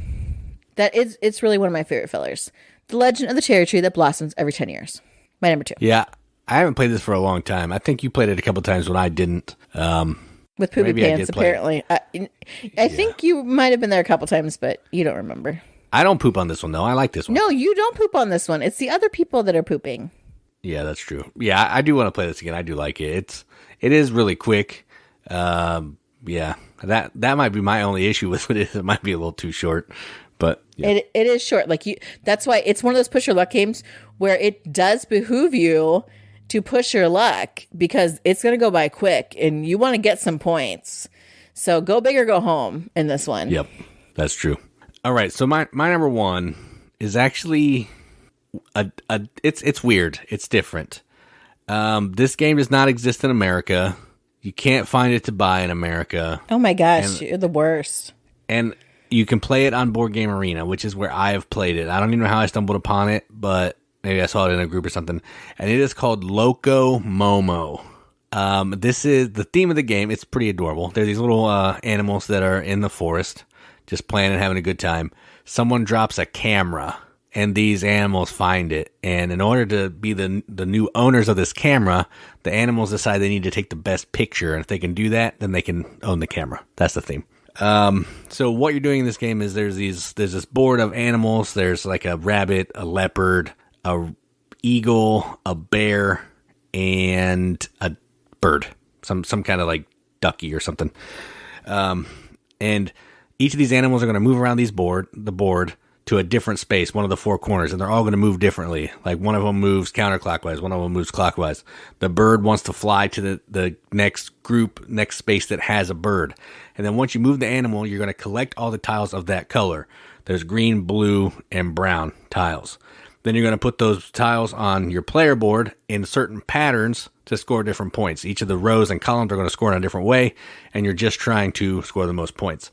It's really one of my favorite fillers. The Legend of the Cherry Tree that blossoms every 10 years. My number 2. Yeah, I haven't played this for a long time. I think you played it a couple times when I didn't. With poopy pants, apparently. I think you might have been there a couple times, but you don't remember. I don't poop on this one, though. I like this one. No, you don't poop on this one. It's the other people that are pooping. Yeah, that's true. Yeah, I do want to play this again. I do like it. It is really quick. Yeah, that might be my only issue with it. It might be a little too short. But yeah. It is short. Like that's why it's one of those push your luck games where it does behoove you to push your luck because it's going to go by quick and you want to get some points. So go big or go home in this one. Yep, that's true. All right, so my number 1 is actually it's weird. It's different. This game does not exist in America. You can't find it to buy in America. Oh my gosh, you're the worst. And you can play it on Board Game Arena, which is where I have played it. I don't even know how I stumbled upon it, but maybe I saw it in a group or something. And it is called Loco Momo. This is the theme of the game. It's pretty adorable. They're these little animals that are in the forest, just playing and having a good time. Someone drops a camera, and these animals find it. And in order to be the new owners of this camera, the animals decide they need to take the best picture. And if they can do that, then they can own the camera. That's the theme. So what you're doing in this game is there's this board of animals. There's like a rabbit, a leopard, a eagle, a bear, and a bird. Some kind of like ducky or something. And each of these animals are going to move around the board to a different space, one of the 4 corners, and they're all going to move differently. Like one of them moves counterclockwise, one of them moves clockwise. The bird wants to fly to the next space that has a bird. And then once you move the animal, you're going to collect all the tiles of that color. There's green, blue, and brown tiles. Then you're going to put those tiles on your player board in certain patterns to score different points. Each of the rows and columns are going to score in a different way, and you're just trying to score the most points.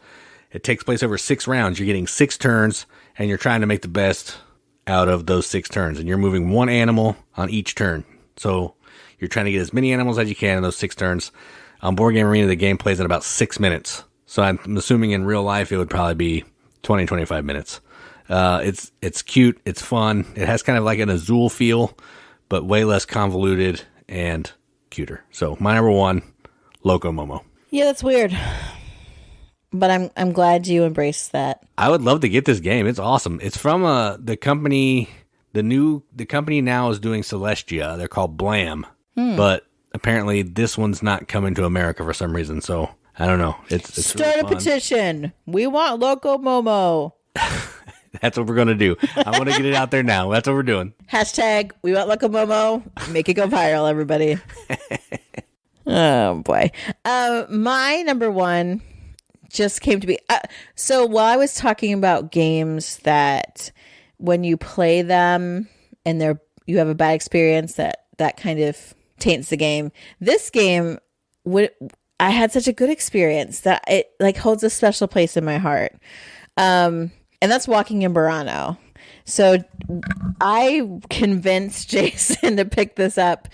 It takes place over 6 rounds. You're getting 6 turns, and you're trying to make the best out of those 6 turns. And you're moving 1 animal on each turn. So you're trying to get as many animals as you can in those 6 turns. On Board Game Arena, the game plays in about 6 minutes. So I'm assuming in real life it would probably be 20, 25 minutes. It's cute. It's fun. It has kind of like an Azul feel, but way less convoluted and cuter. So my number 1, Loco Momo. Yeah, that's weird. But I'm glad you embraced that. I would love to get this game. It's awesome. It's from the company. The company now is doing Celestia. They're called Blam, but apparently this one's not coming to America for some reason. So I don't know. It's start really a petition. We want Loco Momo. That's what we're gonna do. I want to get it out there now. That's what we're doing. Hashtag we want Loco Momo. Make it go viral, everybody. Oh boy. My number 1 just came to be. So while I was talking about games that when you play them and you have a bad experience, that kind of taints the game. This game, I had such a good experience that it like holds a special place in my heart. And that's Walking in Burano. So I convinced Jason to pick this up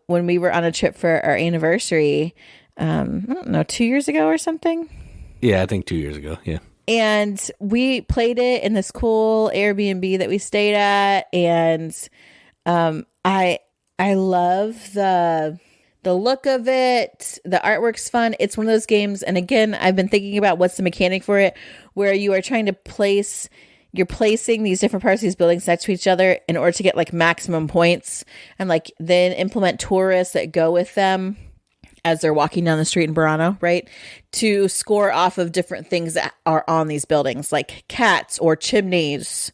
when we were on a trip for our anniversary. I don't know, 2 years ago or something. Yeah, I think 2 years ago. Yeah. And we played it in this cool Airbnb that we stayed at. And I love the look of it. The artwork's fun. It's one of those games. And again, I've been thinking about what's the mechanic for it, where you are trying to you're placing these different parts of these buildings next to each other in order to get like maximum points, and like then implement tourists that go with them as they're walking down the street in Burano, right? To score off of different things that are on these buildings, like cats or chimneys.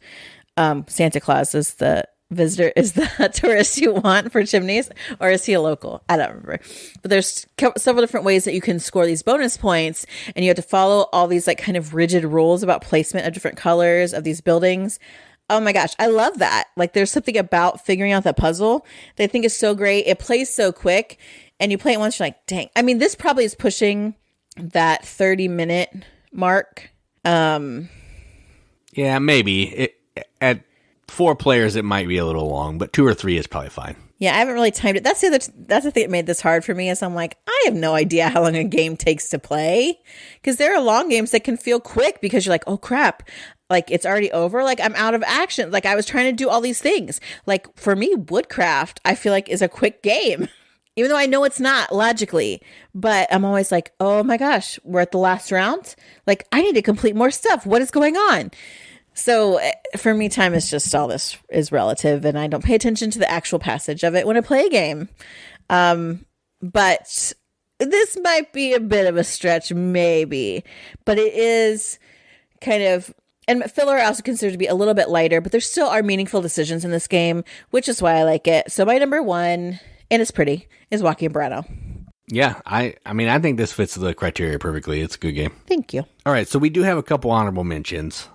Santa Claus is the visitor, is the tourist you want for chimneys, or is he a local? I don't remember. But there's several different ways that you can score these bonus points, and you have to follow all these like kind of rigid rules about placement of different colors of these buildings. Oh my gosh, I love that. Like there's something about figuring out that puzzle that I think is so great. It plays so quick, and you play it once, you're like, dang. I mean, this probably is pushing that 30-minute mark. Yeah, maybe. At 4 players, it might be a little long, but 2 or 3 is probably fine. Yeah, I haven't really timed it. That's the thing that made this hard for me, is I'm like, I have no idea how long a game takes to play, because there are long games that can feel quick because you're like, oh crap, like it's already over. Like I'm out of action. Like I was trying to do all these things. Like for me, Woodcraft, I feel like is a quick game, even though I know it's not logically, but I'm always like, oh my gosh, we're at the last round. Like I need to complete more stuff. What is going on? So for me, time is just, all this is relative, and I don't pay attention to the actual passage of it when I play a game. But this might be a bit of a stretch, maybe, but it is kind of, and filler I also consider to be a little bit lighter, but there still are meaningful decisions in this game, which is why I like it. So my number 1, and it's pretty, is Walking in Burano. Yeah, I mean, I think this fits the criteria perfectly. It's a good game. Thank you. All right, so we do have a couple honorable mentions.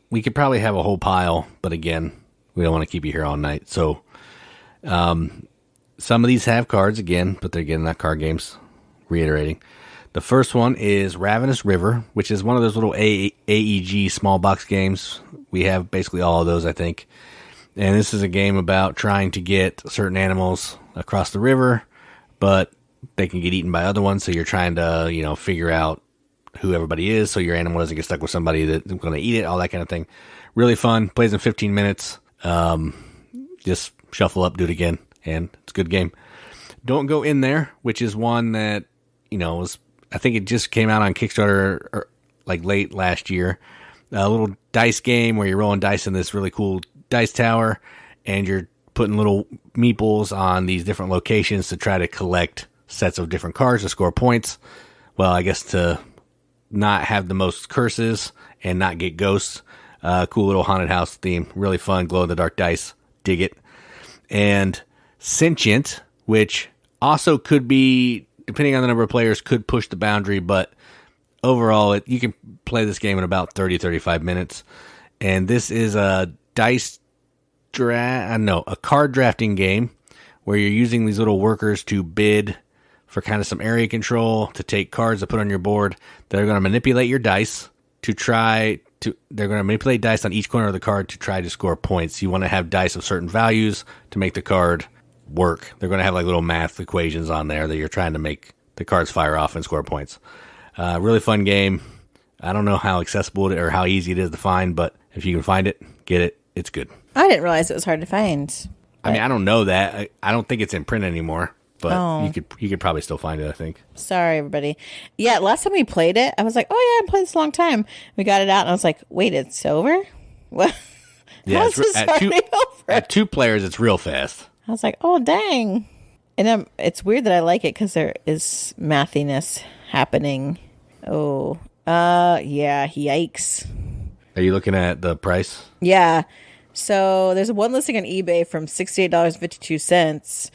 We could probably have a whole pile, but again, we don't want to keep you here all night. So, some of these have cards again, but they're again not card games. Reiterating, the first one is Ravenous River, which is one of those little AEG small box games. We have basically all of those, I think. And this is a game about trying to get certain animals across the river, but they can get eaten by other ones. So you're trying to, figure out who everybody is, so your animal doesn't get stuck with somebody that's going to eat it, all that kind of thing. Really fun. Plays in 15 minutes. Just shuffle up, do it again, and it's a good game. Don't Go In There, which is one that, I think it just came out on Kickstarter like late last year. A little dice game where you're rolling dice in this really cool dice tower, and you're putting little meeples on these different locations to try to collect sets of different cards to score points. Well, I guess to not have the most curses and not get ghosts. Cool little haunted house theme. Really fun. Glow in the dark dice. Dig it. And Sentient, which also could be, depending on the number of players, could push the boundary, but overall, you can play this game in about 30-35 minutes. And this is a a card drafting game where you're using these little workers to bid for kind of some area control, to take cards to put on your board. They're going to manipulate your dice they're going to manipulate dice on each corner of the card to try to score points. You want to have dice of certain values to make the card work. They're going to have like little math equations on there that you're trying to make the cards fire off and score points. Really fun game. I don't know how accessible or how easy it is to find, but if you can find it, get it. It's good. I didn't realize it was hard to find. I mean, I don't know that. I don't think it's in print anymore. But you could probably still find it, I think. Sorry, everybody. Yeah, last time we played it, I was like, oh, yeah, I haven't played this a long time. We got it out, and I was like, wait, it's over? What? Yeah, at 2 players, it's real fast. I was like, oh, dang. And it's weird that I like it because there is mathiness happening. Oh, yeah, yikes. Are you looking at the price? Yeah. So there's one listing on eBay from $68.52.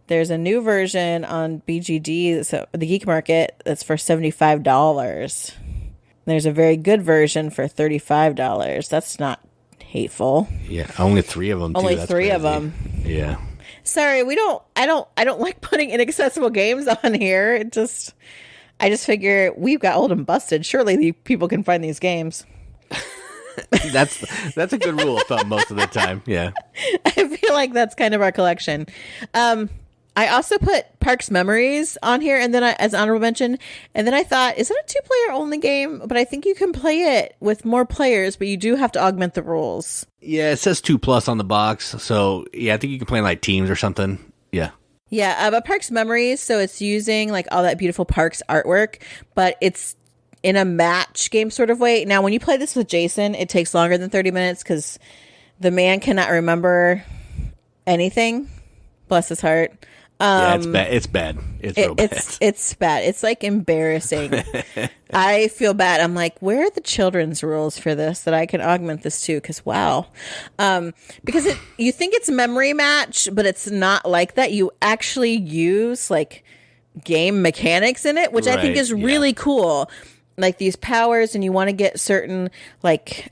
There's a new version on BGD, so the Geek Market, that's for $75. There's a very good version for $35. That's not hateful. Yeah, only 3 of them. Only 3 of them. Yeah. Sorry, I don't like putting inaccessible games on here. I just figure we've got Old and Busted. Surely the people can find these games. That's a good rule of thumb most of the time. Yeah. I feel like that's kind of our collection. I also put Parks Memories on here, and then as honorable mention, and then I thought, is it a 2-player only game? But I think you can play it with more players, but you do have to augment the rules. Yeah, it says 2+ on the box, so yeah, I think you can play in like teams or something. Yeah. Yeah, but Parks Memories, so it's using like all that beautiful Parks artwork, but it's in a match game sort of way. Now, when you play this with Jason, it takes longer than 30 minutes because the man cannot remember anything. Bless his heart. Yeah, it's bad. It's bad. It's real bad. It's bad. It's like embarrassing. I feel bad. I'm like, where are the children's rules for this that I can augment this to? Because wow, because you think it's memory match, but it's not like that. You actually use like game mechanics in it, which I think is really cool. Like these powers, and you want to get certain like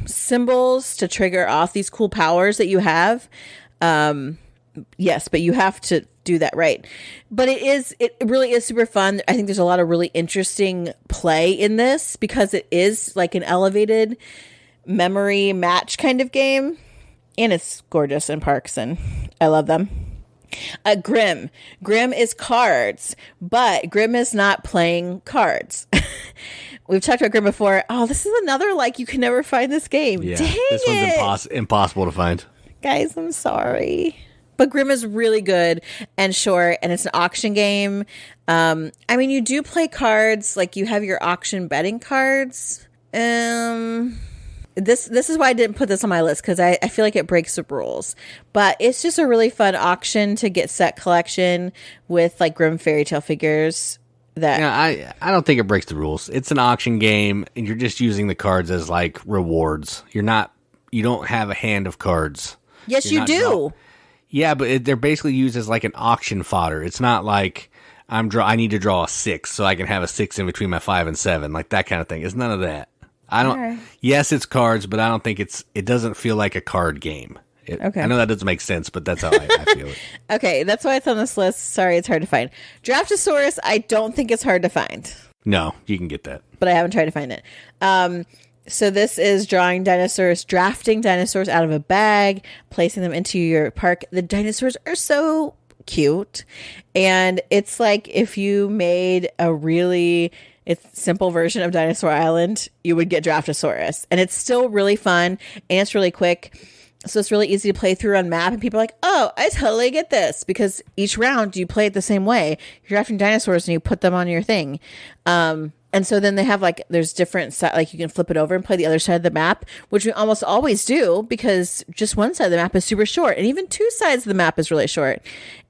symbols to trigger off these cool powers that you have. Yes, but you have to do that right. But it really is super fun. I think there's a lot of really interesting play in this because it is like an elevated memory match kind of game. And it's gorgeous in Parks, and I love them. Grimm. Grimm is cards, but Grimm is not playing cards. We've talked about Grimm before. Oh, this is another like you can never find this game. Yeah, Dang this one's impossible to find. Guys, I'm sorry. But Grimm is really good and short, and it's an auction game. I mean, you do play cards, like you have your auction betting cards. This is why I didn't put this on my list, because I feel like it breaks the rules. But it's just a really fun auction to get set collection with like Grimm fairy tale figures. I don't think it breaks the rules. It's an auction game, and you're just using the cards as like rewards. You don't have a hand of cards. Yes, you do. Yeah, but they're basically used as like an auction fodder. It's not like I need to draw a 6 so I can have a 6 in between my 5 and 7, like that kind of thing. It's none of that. Right. Yes, it's cards, but I don't think it doesn't feel like a card game. Okay. I know that doesn't make sense, but that's how I feel it. Okay, that's why it's on this list. Sorry, it's hard to find. Draftosaurus, I don't think it's hard to find. No, you can get that. But I haven't tried to find it. So this is drafting dinosaurs out of a bag, placing them into your park. The dinosaurs are so cute. And it's like if you made a really simple version of Dinosaur Island, you would get Draftosaurus. And it's still really fun, and it's really quick. So it's really easy to play through on map, and people are like, oh, I totally get this, because each round you play it the same way. You're drafting dinosaurs and you put them on your thing. And so then they have there's different, like you can flip it over and play the other side of the map, which we almost always do because just one side of the map is super short, and even two sides of the map is really short.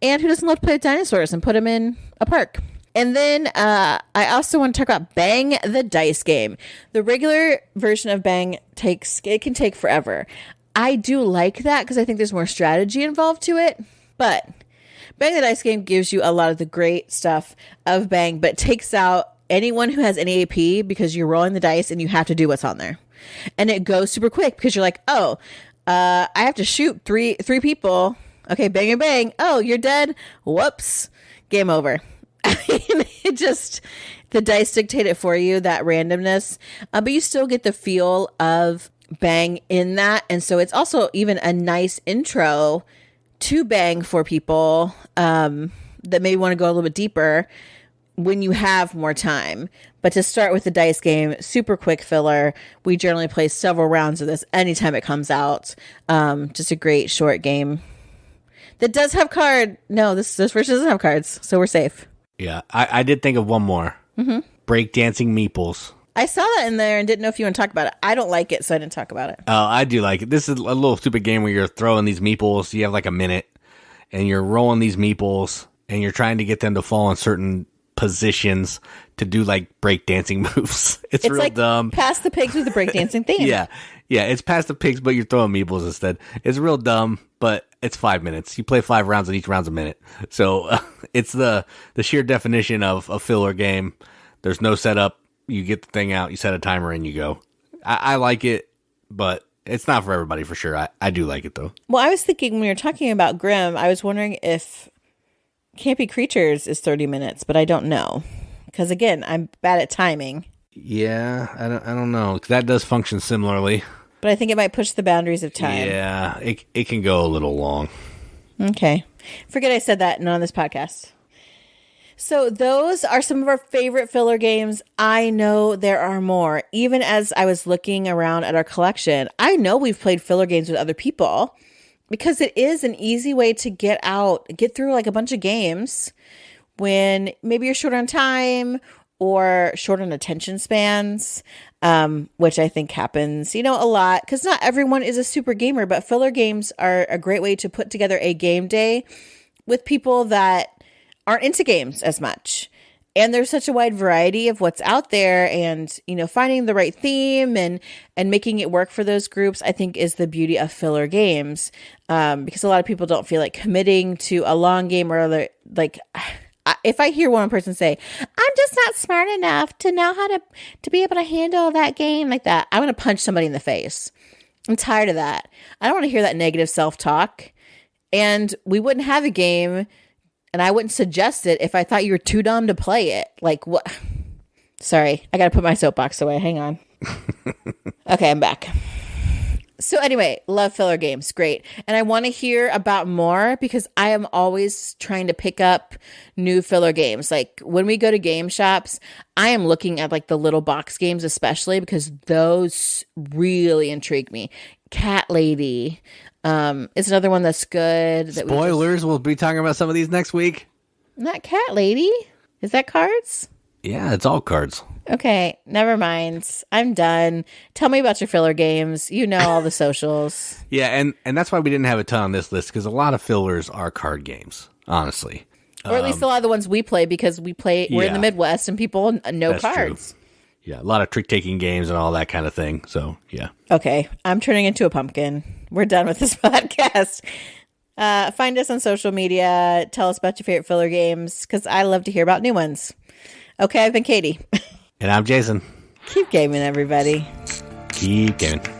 And who doesn't love to play with dinosaurs and put them in a park? And then I also want to talk about Bang the Dice game. The regular version of Bang can take forever. I do like that because I think there's more strategy involved to it. But Bang the Dice game gives you a lot of the great stuff of Bang, but takes out anyone who has any AP because you're rolling the dice and you have to do what's on there. And it goes super quick because you're like, oh, I have to shoot three people. Okay, bang and bang. Oh, you're dead. Whoops. Game over. I mean, the dice dictate it for you, that randomness. But you still get the feel of Bang in that. And so it's also even a nice intro to Bang for people that maybe want to go a little bit deeper when you have more time. But to start with the dice game, super quick filler. We generally play several rounds of this anytime it comes out. Just a great short game that does have card. No, this version doesn't have cards, so we're safe. Yeah, I did think of one more. Mm-hmm. Breakdancing Meeples. I saw that in there and didn't know if you want to talk about it. I don't like it, so I didn't talk about it. Oh, I do like it. This is a little stupid game where you're throwing these meeples. You have like a minute, and you're rolling these meeples, and you're trying to get them to fall in certain positions to do like breakdancing moves. It's real like dumb. Pass the pigs with the breakdancing theme. Yeah, it's past the pigs, but you're throwing meeples instead. It's real dumb, but it's 5 minutes. You play 5 rounds, and each round's a minute. So it's the sheer definition of a filler game. There's no setup. You get the thing out, you set a timer, and you go. I like it, but it's not for everybody for sure. I do like it, though. Well, I was thinking when you were talking about Grimm, I was wondering if Campy Creatures is 30 minutes, but I don't know. Because, again, I'm bad at timing. Yeah, I don't know. That does function similarly. But I think it might push the boundaries of time. Yeah, it can go a little long. Okay. Forget I said that on this podcast. So those are some of our favorite filler games. I know there are more. Even as I was looking around at our collection, I know we've played filler games with other people because it is an easy way to get through like a bunch of games when maybe you're short on time or short on attention spans, which I think happens, a lot because not everyone is a super gamer, but filler games are a great way to put together a game day with people that aren't into games as much. And there's such a wide variety of what's out there, and, finding the right theme and making it work for those groups, I think is the beauty of filler games. Because a lot of people don't feel like committing to a long game or other, like, if I hear one person say, I'm just not smart enough to know how to be able to handle that game like that, I'm going to punch somebody in the face. I'm tired of that. I don't want to hear that negative self-talk. And we wouldn't have a game, and I wouldn't suggest it if I thought you were too dumb to play it. Like, what? Sorry, I got to put my soapbox away. Hang on. Okay, I'm back. So anyway, love filler games. Great. And I want to hear about more because I am always trying to pick up new filler games. Like when we go to game shops, I am looking at like the little box games, especially because those really intrigue me. Cat Lady is another one that's good. Spoilers, we'll be talking about some of these next week. Not Cat Lady. Is that cards? Yeah, it's all cards. Okay, never mind. I'm done. Tell me about your filler games. You know all the socials. Yeah, and that's why we didn't have a ton on this list, because a lot of fillers are card games, honestly. Or at least a lot of the ones we play, because we're in the Midwest and people know cards. True. Yeah, a lot of trick-taking games and all that kind of thing, so yeah. Okay, I'm turning into a pumpkin. We're done with this podcast. Find us on social media. Tell us about your favorite filler games, because I love to hear about new ones. Okay, I've been Katie. And I'm Jason. Keep gaming, everybody. Keep gaming.